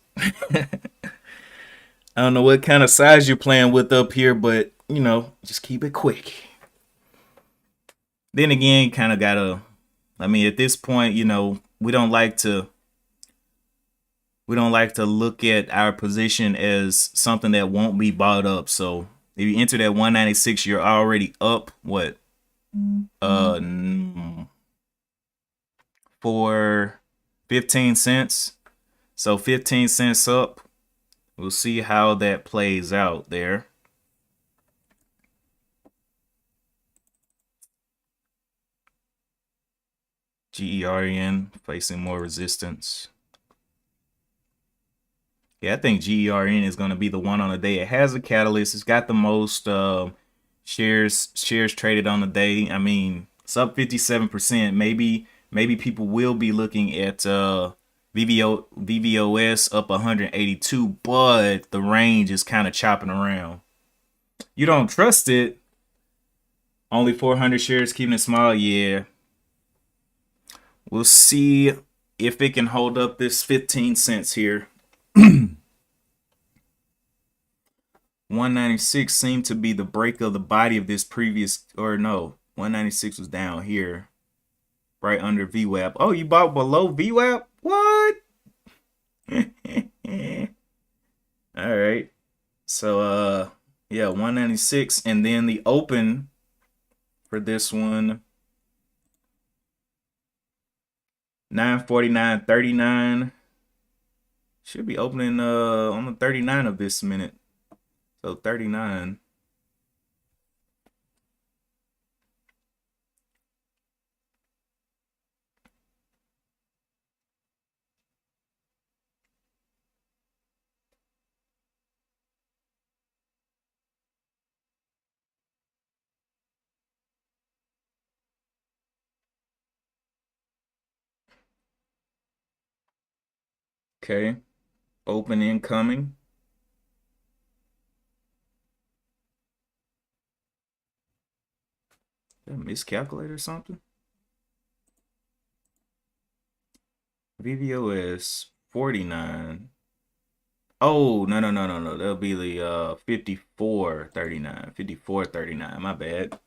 I don't know what kind of size you're playing with up here, but, you know, just keep it quick. Then again, kind of got to, I mean, at this point, you know, we don't like to look at our position as something that won't be bought up. So if you enter that 196, you're already up, what, uh for 15 cents. So 15 cents up. We'll see how that plays out there. GERN facing more resistance. Yeah, I think GERN is going to be the one on the day. It has a catalyst. It's got the most shares traded on the day. I mean, it's up 57%. Maybe people will be looking at VVOS up 182, but the range is kind of chopping around. You don't trust it? Only 400 shares, keeping it small. Yeah. We'll see if it can hold up this 15 cents here. 196 seemed to be the break of the body of this previous, or no, 196 was down here, right under VWAP. Oh, you bought below VWAP? What? All right. So, yeah, 196, and then the open for this one, 949.39. Should be opening on the 39 of this minute. So 39. Okay. Open incoming. Did I miscalculate or something? VVOS 49. Oh, no. That'll be the 54.39. 54.39. My bad.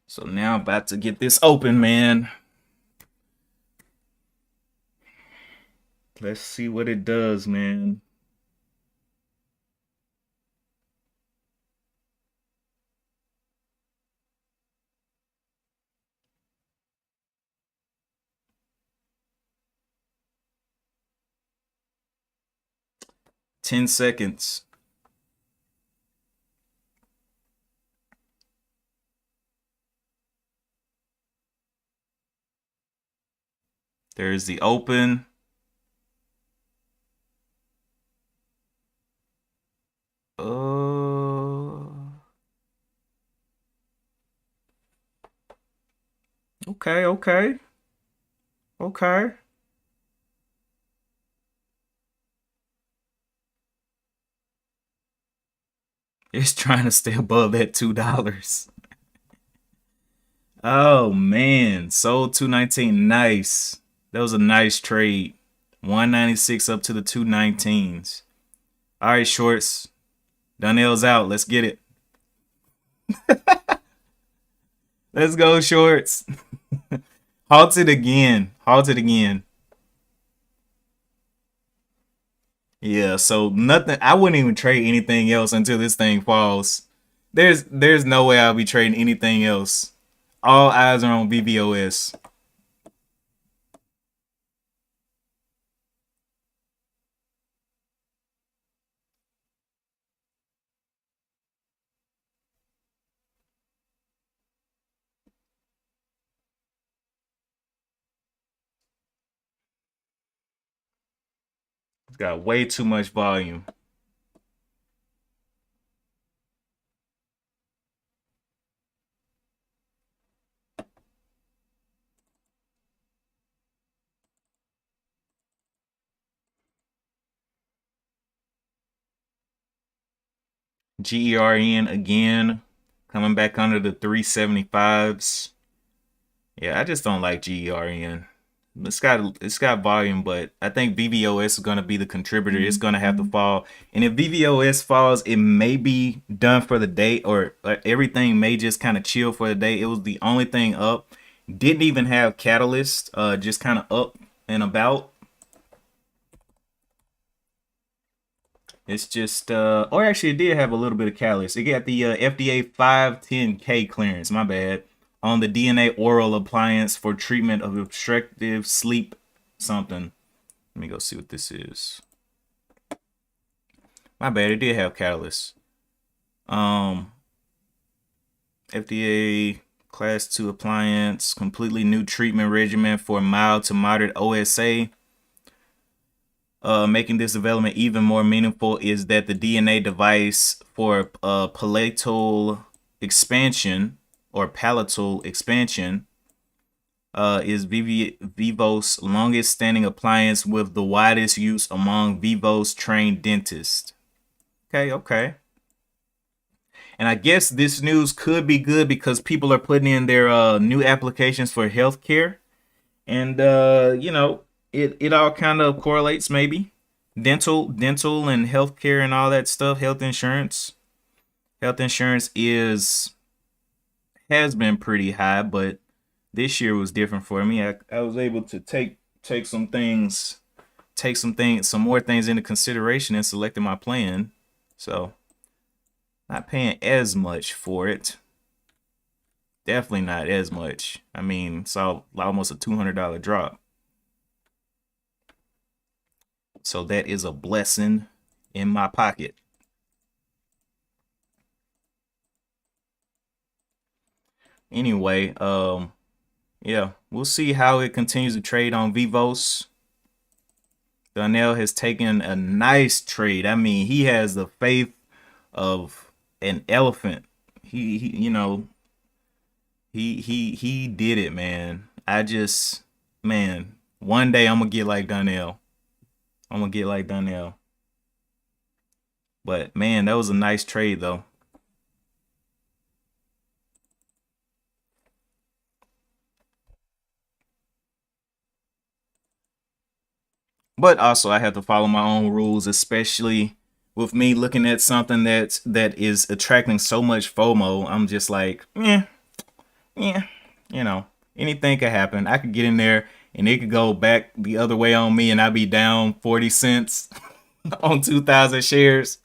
So now I'm about to get this open, man. Let's see what it does, man. Ten seconds. There's the open. Okay. It's trying to stay above that $2. Oh man, sold 219. Nice. That was a nice trade. 196 up to the 219s. All right, shorts. Donnell's out. Let's get it. Let's go, shorts. Halted again. Yeah, so nothing. I wouldn't even trade anything else until this thing falls. There's no way I'll be trading anything else. All eyes are on VVOS. It's got way too much volume. GERN again, coming back under the 375s. Yeah, I just don't like GERN. It's got volume, but I think VVOS is gonna be the contributor. It's gonna have to fall, and if VVOS falls, it may be done for the day, or everything may just kind of chill for the day. It was the only thing up. Didn't even have catalyst. Just kind of up and about. It's just, or actually, it did have a little bit of catalyst. It got the FDA 510K clearance, my bad, on the DNA oral appliance for treatment of obstructive sleep something. Let me go see what this is. My bad, it did have catalyst. Um, FDA Class 2 appliance, completely new treatment regimen for mild to moderate OSA. Making this development even more meaningful is that the DNA device for palatal expansion is Vivo's longest standing appliance with the widest use among Vivo's trained dentists. Okay. And I guess this news could be good because people are putting in their new applications for healthcare. And it all kind of correlates maybe. Dental and healthcare and all that stuff, health insurance. Health insurance has been pretty high, but this year was different for me. I was able to take some more things into consideration in selecting my plan. So not paying as much for it. Definitely not as much. I mean, saw almost a $200 drop. So that is a blessing in my pocket. Anyway, yeah, we'll see how it continues to trade on Vivos. Donnell has taken a nice trade. I mean, he has the faith of an elephant. He did it, man. Man, one day I'm gonna get like Donnell. But man, that was a nice trade though. But also I have to follow my own rules, especially with me looking at something that is attracting so much FOMO. I'm just like, yeah, anything could happen. I could get in there and it could go back the other way on me and I'd be down 40 cents on 2,000 shares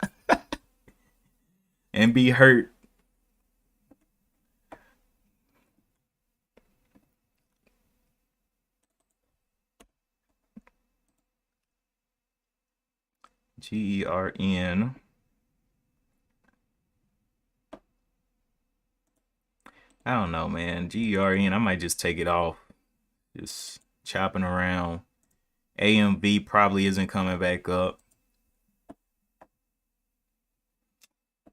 and be hurt. GERN. I don't know, man. GERN, I might just take it off. Just chopping around. AMV probably isn't coming back up.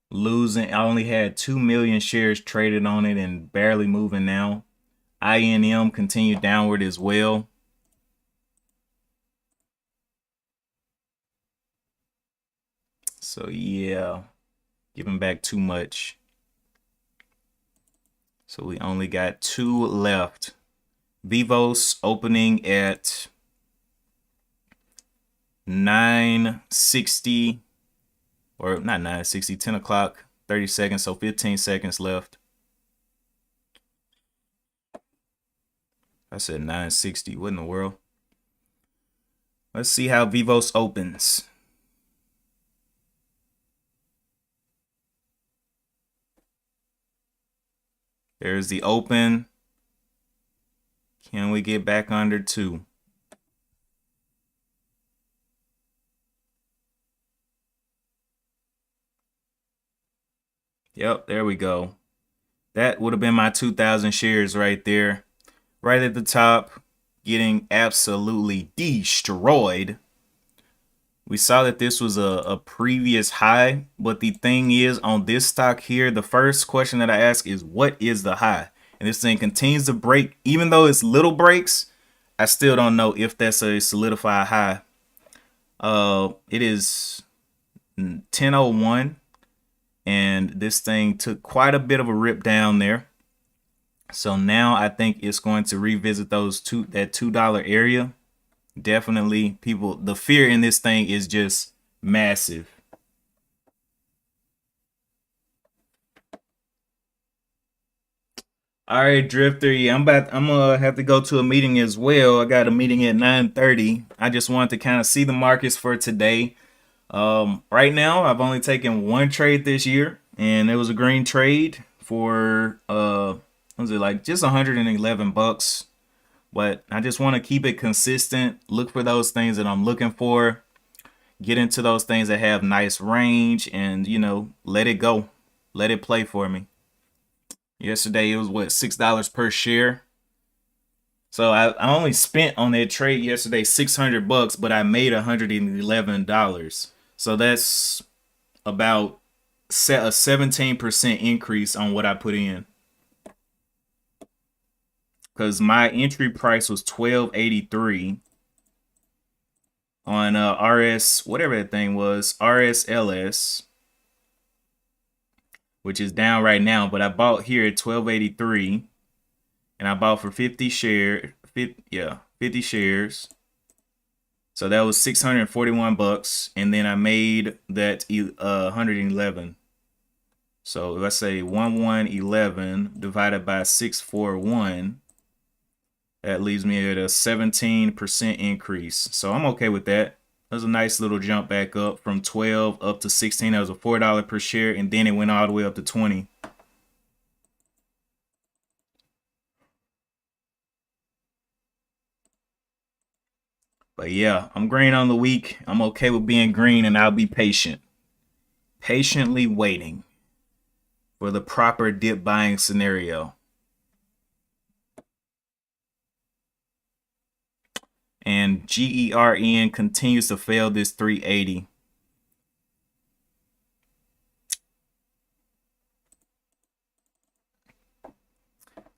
Losing. I only had 2 million shares traded on it and barely moving now. INM continued downward as well. So yeah, giving back too much. So we only got 2 left. Vivos opening at 9:60, or not 9:60, 10 o'clock, 30 seconds, so 15 seconds left. I said 9:60. What in the world? Let's see how Vivos opens. There's the open. Can we get back under 2? Yep, there we go. That would have been my 2,000 shares right there. Right at the top, getting absolutely destroyed. We saw that this was a previous high, but the thing is, on this stock here, the first question that I ask is, what is the high? And this thing continues to break. Even though it's little breaks, I still don't know if that's a solidified high. It is 10:01, and this thing took quite a bit of a rip down there. So now I think it's going to revisit that $2 area. Definitely, people, the fear in this thing is just massive. All right, Drifter. Yeah, I'm gonna have to go to a meeting as well. I got a meeting at 9:30. I just wanted to kind of see the markets for today. Right now I've only taken one trade this year, and it was a green trade for what was it, like just 111 bucks. But I just want to keep it consistent, look for those things that I'm looking for, get into those things that have nice range, and let it go. Let it play for me. Yesterday it was what, $6 per share. So I only spent on that trade yesterday 600 bucks, but I made $111. So that's about a 17% increase on what I put in. Because my entry price was $12.83 on RS, whatever that thing was, RSLS, which is down right now. But I bought here at $12.83, and I bought for 50 shares. 50 shares. So that was 641 bucks, and then I made that 111. So let's say 1111 divided by 641. That leaves me at a 17% increase. So I'm okay with that. That was a nice little jump back up from 12 up to 16. That was a $4 per share, and then it went all the way up to 20. But yeah, I'm green on the week. I'm okay with being green, and I'll be patient. Patiently waiting for the proper dip buying scenario. And GERN continues to fail this 380.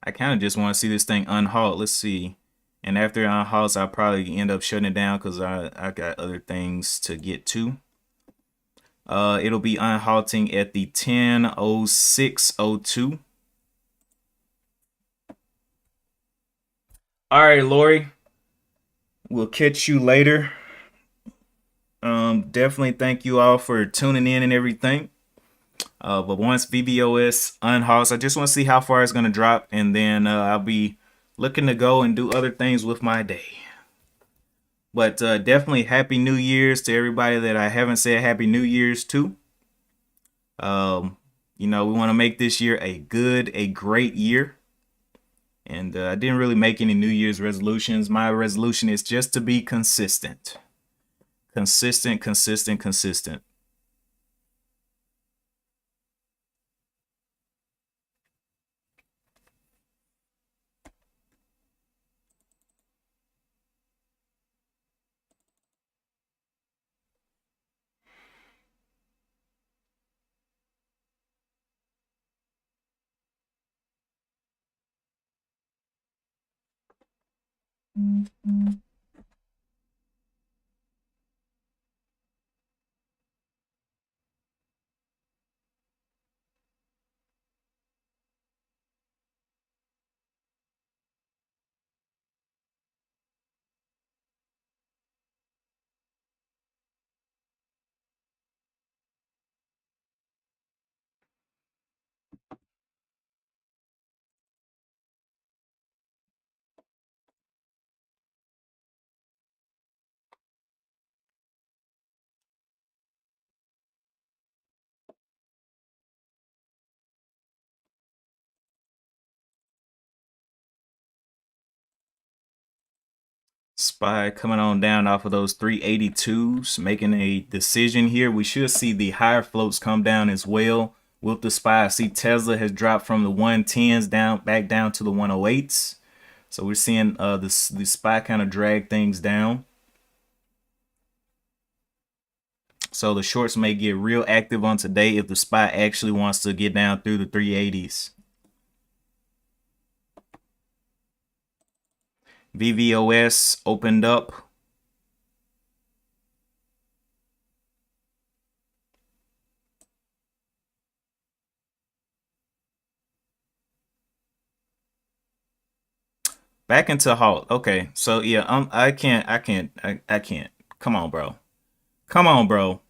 I kind of just want to see this thing unhalt. Let's see. And after it unhalts, I'll probably end up shutting it down because I got other things to get to. It'll be unhalting at the 10:06:02. All right, Lori. We'll catch you later. Definitely thank you all for tuning in and everything. But once VVOS unhalts, I just want to see how far it's going to drop, and then I'll be looking to go and do other things with my day. But definitely Happy New Year's to everybody that I haven't said Happy New Year's to. We want to make this year a great year. And I didn't really make any New Year's resolutions. My resolution is just to be consistent. Consistent, consistent, consistent. SPY coming on down off of those 382s, making a decision here. We should see the higher floats come down as well with the SPY. I see Tesla has dropped from the 110s back down to the 108s. So we're seeing the SPY kind of drag things down. So the shorts may get real active on today if the SPY actually wants to get down through the 380s. VVOS opened up. Back into halt. Okay, so yeah, I can't. Come on, bro. Come on, bro.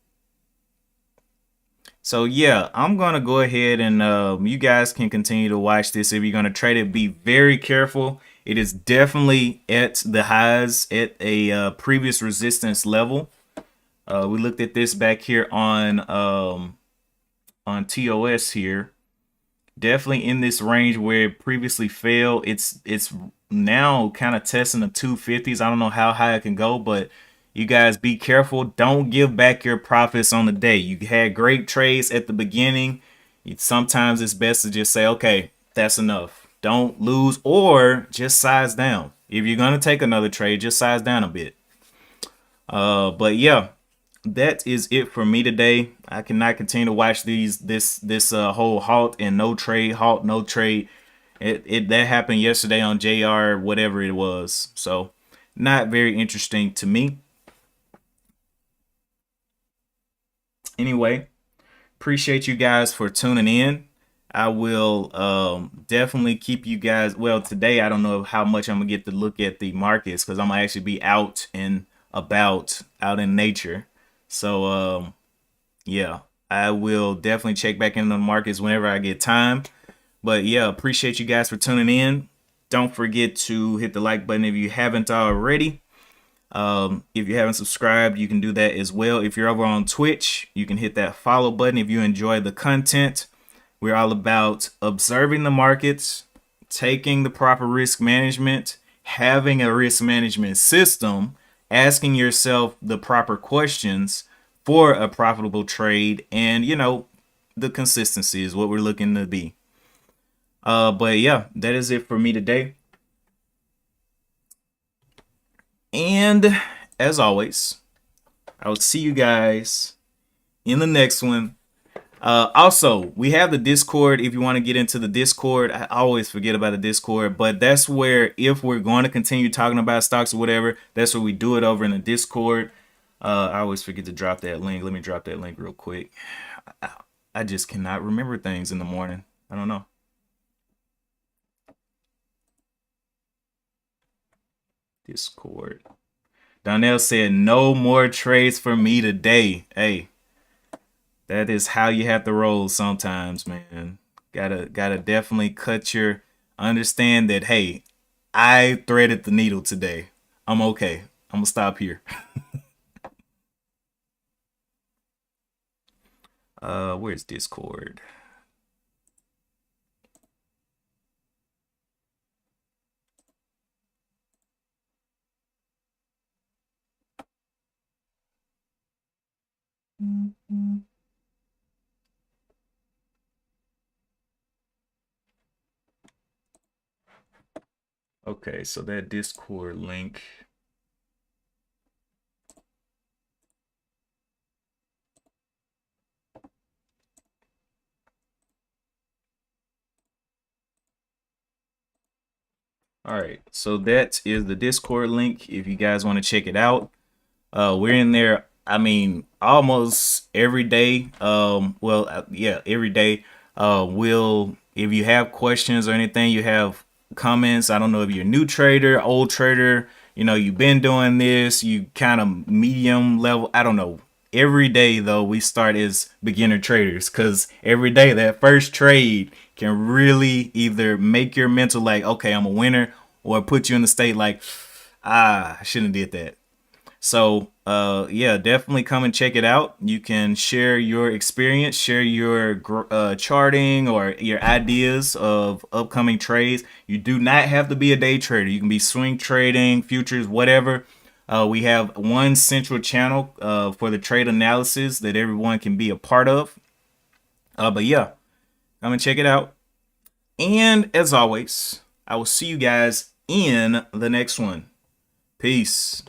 So yeah, I'm gonna go ahead and you guys can continue to watch this. If you're gonna trade it, be very careful. It is definitely at the highs at a previous resistance level. We looked at this back here on TOS here. Definitely in this range where it previously fell. It's now kind of testing the 250s. I don't know how high it can go, but you guys be careful. Don't give back your profits on the day. You had great trades at the beginning. Sometimes it's best to just say, okay, that's enough. Don't lose, or just size down. If you're gonna take another trade, just size down a bit. But yeah, that is it for me today. I cannot continue to watch this whole halt no trade. It that happened yesterday on JR whatever it was. So not very interesting to me. Anyway, appreciate you guys for tuning in. I will definitely keep you guys. Well, today I don't know how much I'm gonna get to look at the markets because I'm gonna actually be out and about out in nature. So yeah, I will definitely check back into the markets whenever I get time. But yeah, appreciate you guys for tuning in. Don't forget to hit the like button if you haven't already. If you haven't subscribed, you can do that as well. If you're over on Twitch, you can hit that follow button if you enjoy the content. We're all about observing the markets, taking the proper risk management, having a risk management system, asking yourself the proper questions for a profitable trade, and the consistency is what we're looking to be. But yeah, that is it for me today. And as always, I will see you guys in the next one. Also, we have the Discord. If you want to get into the Discord, I always forget about the Discord, but that's where, if we're going to continue talking about stocks or whatever, that's where we do it, over in the Discord. I always forget to drop that link. Let me drop that link real quick. I just cannot remember things in the morning. I don't know. Discord. Donnell said, no more trades for me today. Hey, that is how you have to roll sometimes, man. Gotta definitely understand that, hey, I threaded the needle today. I'm okay. I'm gonna stop here. Where's Discord? Okay, so that Discord link. All right, so that is the Discord link if you guys want to check it out. We're in there, I mean, almost every day. Yeah, every day. If you have questions or anything, you have comments. I don't know if you're a new trader, old trader, you've been doing this, you kind of medium level. I don't know. Every day though, we start as beginner traders, because every day that first trade can really either make your mental like, okay, I'm a winner, or put you in the state like, I shouldn't have did that. So yeah, definitely come and check it out. You can share your experience, share your charting or your ideas of upcoming trades. You do not have to be a day trader. You can be swing trading, futures, whatever. We have one central channel for the trade analysis that everyone can be a part of. But yeah, come and check it out. And as always, I will see you guys in the next one. Peace.